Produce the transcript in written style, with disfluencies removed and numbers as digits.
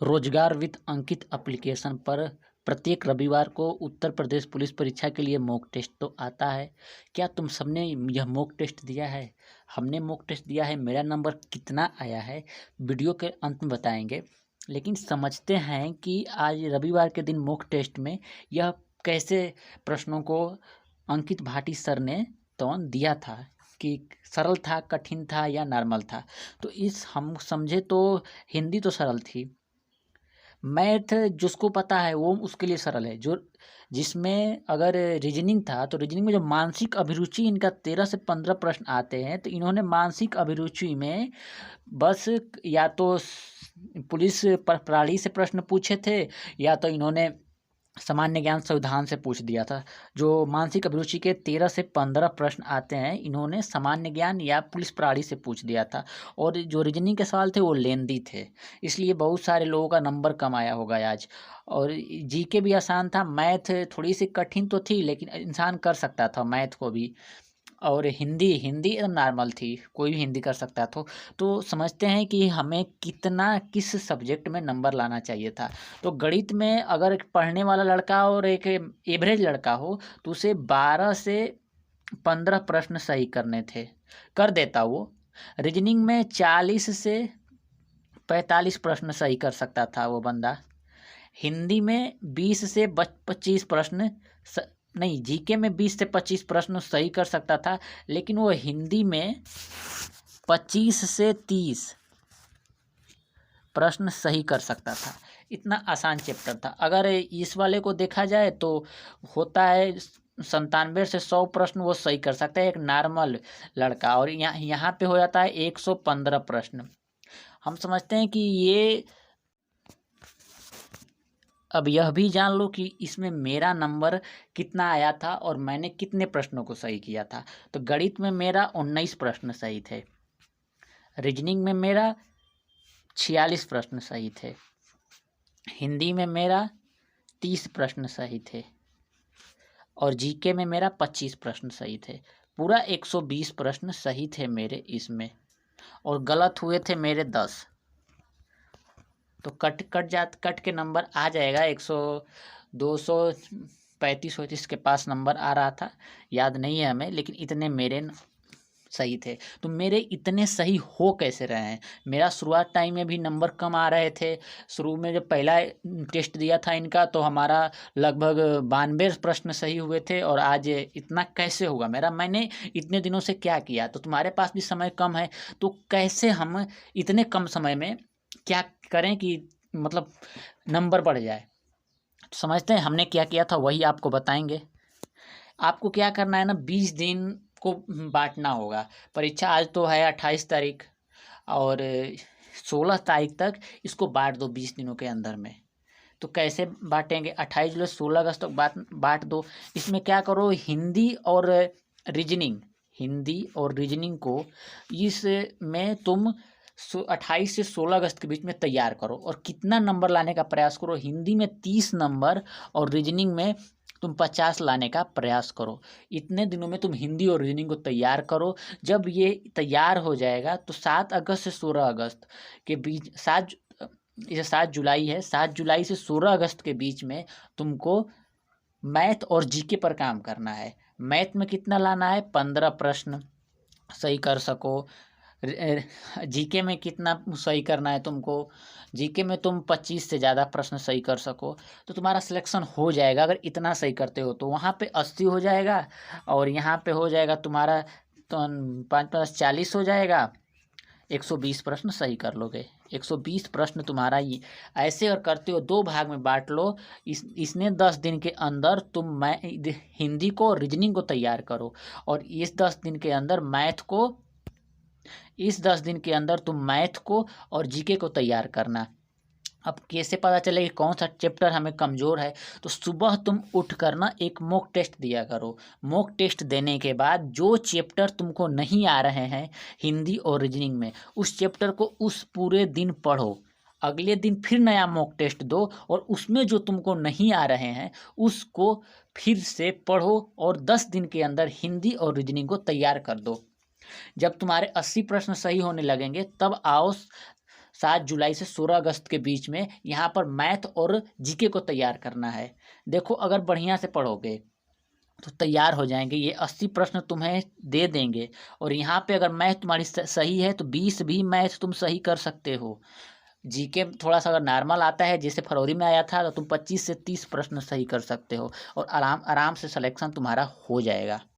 रोजगार with Ankit application पर प्रत्येक रविवार को उत्तर प्रदेश पुलिस परीक्षा के लिए मॉक टेस्ट तो आता है। क्या तुम सबने यह मॉक टेस्ट दिया है? हमने मॉक टेस्ट दिया है। मेरा नंबर कितना आया है वीडियो के अंत में बताएंगे। लेकिन समझते हैं कि आज रविवार के दिन मॉक टेस्ट में यह कैसे प्रश्नों को अंकित भाटी सर ने तो दिया था कि सरल था, कठिन था या नॉर्मल था। तो इस हम समझे तो हिंदी तो सरल थी। मैथ जिसको पता है वो उसके लिए सरल है। जो जिसमें अगर रीजनिंग था तो रीजनिंग में जो मानसिक अभिरुचि इनका 13 से 15 प्रश्न आते हैं। तो इन्होंने मानसिक अभिरुचि में बस या तो पुलिस प्रणाली से प्रश्न पूछे थे या तो इन्होंने सामान्य ज्ञान संविधान से पूछ दिया था। जो मानसिक अभिरुचि के 13 से 15 प्रश्न आते हैं इन्होंने सामान्य ज्ञान या पुलिस प्रणाली से पूछ दिया था। और जो रीजनिंग के सवाल थे वो लेंदी थे, इसलिए बहुत सारे लोगों का नंबर कम आया होगा आज। और जीके भी आसान था। मैथ थोड़ी सी कठिन तो थी लेकिन इंसान कर सकता था मैथ को भी। और हिंदी हिंदी एकदम नॉर्मल थी, कोई भी हिंदी कर सकता तो समझते हैं कि हमें कितना किस सब्जेक्ट में नंबर लाना चाहिए था। तो गणित में अगर एक पढ़ने वाला लड़का और एक एवरेज लड़का हो तो उसे 12 से 15 प्रश्न सही करने थे, कर देता वो। रीजनिंग में 40 से 45 प्रश्न सही कर सकता था वो बंदा। हिंदी में 20 से 25 प्रश्न नहीं, जीके में 20 से 25 प्रश्न सही कर सकता था। लेकिन वो हिंदी में 25 से 30 प्रश्न सही कर सकता था। इतना आसान चैप्टर था। अगर इस वाले को देखा जाए तो होता है 97 से 100 प्रश्न वो सही कर सकता है एक नॉर्मल लड़का। और यहाँ पे हो जाता है 115 प्रश्न। हम समझते हैं कि ये, अब यह भी जान लो कि इसमें मेरा नंबर कितना आया था और मैंने कितने प्रश्नों को सही किया था। तो गणित में मेरा 19 प्रश्न सही थे, रीजनिंग में मेरा 46 प्रश्न सही थे, हिंदी में मेरा 30 प्रश्न सही थे और जीके में मेरा 25 प्रश्न सही थे। पूरा 120 प्रश्न सही थे मेरे इसमें, और गलत हुए थे मेरे 10। तो कट के नंबर आ जाएगा 100 235 के पास नंबर आ रहा था, याद नहीं है हमें, लेकिन इतने मेरे सही थे। तो मेरे इतने सही हो कैसे रहे हैं? मेरा शुरुआत टाइम में भी नंबर कम आ रहे थे। शुरू में जब पहला टेस्ट दिया था इनका तो हमारा लगभग 92 प्रश्न सही हुए थे, और आज इतना कैसे होगा मेरा? मैंने इतने दिनों से क्या किया? तो तुम्हारे पास भी समय कम है, तो कैसे हम इतने कम समय में क्या करें कि मतलब नंबर बढ़ जाए? तो समझते हैं हमने क्या किया था, वही आपको बताएंगे। आपको क्या करना है ना, 20 दिन को बांटना होगा। परीक्षा आज तो है 28 तारीख, और 16 तारीख तक इसको बांट दो 20 दिनों के अंदर में। तो कैसे बांटेंगे? 28 जुलाई 16 अगस्त तक बांट दो। इसमें क्या करो, हिंदी और रीजनिंग को इसमें तुम 28 से 16 अगस्त के बीच में तैयार करो, और कितना नंबर लाने का प्रयास करो। हिंदी में 30 नंबर और रीजनिंग में तुम 50 लाने का प्रयास करो। इतने दिनों में तुम हिंदी और रीजनिंग को तैयार करो। जब ये तैयार हो जाएगा तो 7 अगस्त से 16 अगस्त के बीच, ये 7 जुलाई है, 7 जुलाई से 16 अगस्त के बीच में तुमको मैथ और जीके पर काम करना है। मैथ में कितना लाना है? 15 प्रश्न सही कर सको। जीके में कितना सही करना है तुमको? जीके में तुम 25 से ज़्यादा प्रश्न सही कर सको तो तुम्हारा सिलेक्शन हो जाएगा। अगर इतना सही करते हो तो वहाँ पे 80 हो जाएगा, और यहाँ पे हो जाएगा तुम्हारा तो 5 + 40 हो जाएगा। 120 प्रश्न सही कर लोगे। 120 प्रश्न तुम्हारा ये ऐसे और करते हो 2 भाग में बांट लो। इसने 10 दिन के अंदर तुम हिंदी को, रीजनिंग को तैयार करो, और इस 10 दिन के अंदर तुम मैथ को और जीके को तैयार करना। अब कैसे पता चले कि कौन सा चैप्टर हमें कमज़ोर है? तो सुबह तुम उठ कर ना एक मॉक टेस्ट दिया करो। मॉक टेस्ट देने के बाद जो चैप्टर तुमको नहीं आ रहे हैं हिंदी और रीजनिंग में, उस चैप्टर को उस पूरे दिन पढ़ो। अगले दिन फिर नया मॉक टेस्ट दो, और उसमें जो तुमको नहीं आ रहे हैं उसको फिर से पढ़ो, और 10 दिन के अंदर हिंदी और रीजनिंग को तैयार कर दो। जब तुम्हारे 80 प्रश्न सही होने लगेंगे तब आओ 7 जुलाई से 16 अगस्त के बीच में यहाँ पर मैथ और जीके को तैयार करना है। देखो अगर बढ़िया से पढ़ोगे तो तैयार हो जाएंगे। ये 80 प्रश्न तुम्हें दे देंगे और यहाँ पे अगर मैथ तुम्हारी सही है तो 20 भी मैथ तुम सही कर सकते हो। जीके थोड़ा सा अगर नॉर्मल आता है जैसे फरवरी में आया था तो तुम 25 से 30 प्रश्न सही कर सकते हो और आराम आराम से सिलेक्शन तुम्हारा हो जाएगा।